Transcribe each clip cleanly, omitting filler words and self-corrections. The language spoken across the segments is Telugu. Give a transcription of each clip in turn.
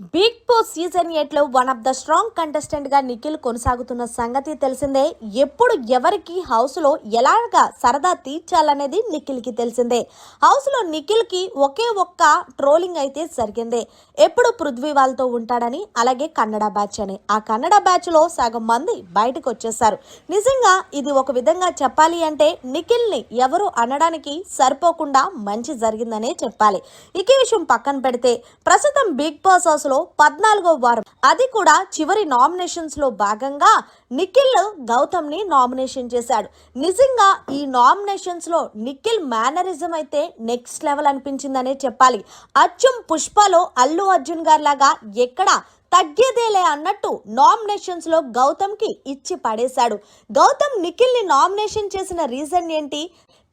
బిగ్ బాస్ సీజన్ 8 లో one of the strong contestant గా నిఖిల్ కొనసాగుతున్న సంగతి తెలిసిందే. ఎప్పుడు ఎవరికి హౌస్ లో ఎలాగా సరదా తీర్చాలనేది నిఖిల్ కి తెలిసిందే. హౌస్ లో నిఖిల్ కి ఒకే ఒక్క ట్రోలింగ్ అయితే జరిగింది. ఎప్పుడు పృథ్వీ వాళ్ళతో ఉంటాడని, అలాగే కన్నడ బ్యాచ్ అని. ఆ కన్నడ బ్యాచ్ లో సగం మంది బయటకు వచ్చేసారు. నిజంగా ఇది ఒక విధంగా చెప్పాలి అంటే నిఖిల్ ని ఎవరు అనడానికి సరిపోకుండా మంచి జరిగిందనే చెప్పాలి. ఈ విషయం పక్కన పెడితే ప్రస్తుతం బిగ్ బాస్ హౌస్ లో 14వ వారం, అది కూడా చివరి నామినేషన్స్ లో భాగంగా నిఖిల్ గౌతమ్ ని నామినేషన్ చేశాడు. నిజంగా ఈ నామినేషన్స్ లో నిఖిల్ మేనరిజం అయితే నెక్స్ట్ లెవెల్ అనిపించిందనే చెప్పాలి. అచ్చం పుష్పలో అల్లు అర్జున్ గారి లాగా ఎక్కడ తగ్గేదేలే అన్నట్టు నామినేషన్స్ లో గౌతమ్ కి ఇచ్చి పడేశాడు. గౌతమ్ నిఖిల్ ని నామినేషన్ చేసిన రీజన్ ఏంటి?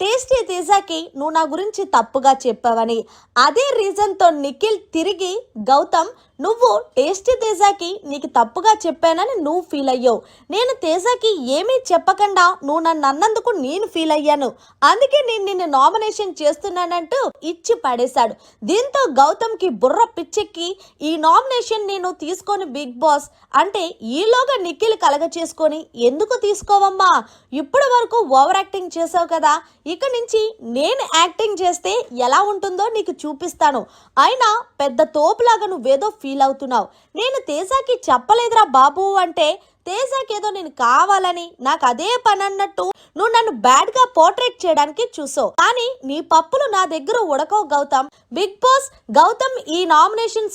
టేస్టీ తేజాకి నువ్వు నా గురించి తప్పుగా చెప్పావని. అదే రీజన్ తో నిఖిల్ తిరిగి గౌతమ్, నువ్వు టేస్టీ తేజాకి నీకు తప్పుగా చెప్పానని నువ్వు ఫీల్ అయ్యావు, నేను తేజాకి ఏమీ చెప్పకుండా నువ్వు నన్ను అన్నందుకు నేను ఫీల్ అయ్యాను, అందుకే నేను నిన్ను నామినేషన్ చేస్తున్నానంటూ ఇచ్చి పడేశాడు. దీంతో గౌతమ్ కి బుర్ర పిచ్చెక్కి ఈ నామినేషన్ నేను తీసుకొని బిగ్ బాస్ అంటే ఈలోగా నిఖిల్ కలగ చేసుకొని ఎందుకు తీసుకోవమ్మా, ఇప్పటి వరకు ఓవర్ యాక్టింగ్ చేసావు కదా, ఇక నుంచి నేను యాక్టింగ్ చేస్తే ఎలా ఉంటుందో నీకు చూపిస్తాను, అయినా పెద్ద తోపులాగా నువ్వేదో ఫీల్ అవుతున్నావు, నేను తేజాకి చెప్పలేదురా బాబు అంటే తేజాకేదో నేను కావాలని నాకు అదే పని అన్నట్టు నువ్వు నన్ను బ్యాడ్ గా పోర్ట్రేట్ చేయడానికి చూసావు. కానీ నీ పప్పులు నా దగ్గర ఉడకవు గౌతమ్. బిగ్ బాస్ గౌతమ్ ఈ నామినేషన్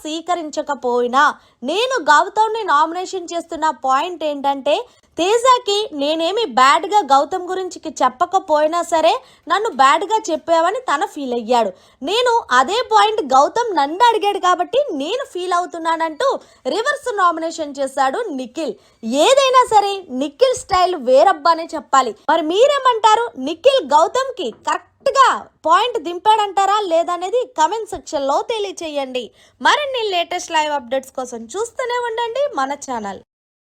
స్వీకరించకపోయినా నేను గౌతమ్ ని నామినేషన్ చేస్తున్న పాయింట్ ఏంటంటే తేజాకి నేనేమి బ్యాడ్ గా గౌతమ్ గురించి చెప్పకపోయినా సరే నన్ను బ్యాడ్ గా చెప్పావని తన ఫీల్ అయ్యాడు. నేను అదే పాయింట్ గౌతమ్ నన్ను అడిగాడు కాబట్టి నేను ఫీల్ అవుతున్నానంటూ రివర్స్ నామినేషన్ చేశాడు నిఖిల్. ఏదైనా సరే నిఖిల్ స్టైల్ వేరబ్బానే చెప్పాలి. మరి మీరేమంటారు? నిఖిల్ గౌతమ్ కి కరెక్ట్ గా పాయింట్ దింపాడంటారా లేదనేది కమెంట్ సెక్షన్ లో తెలియచేయండి. మరిన్ని లేటెస్ట్ లైవ్ అప్డేట్స్ కోసం చూస్తూనే ఉండండి మన ఛానల్.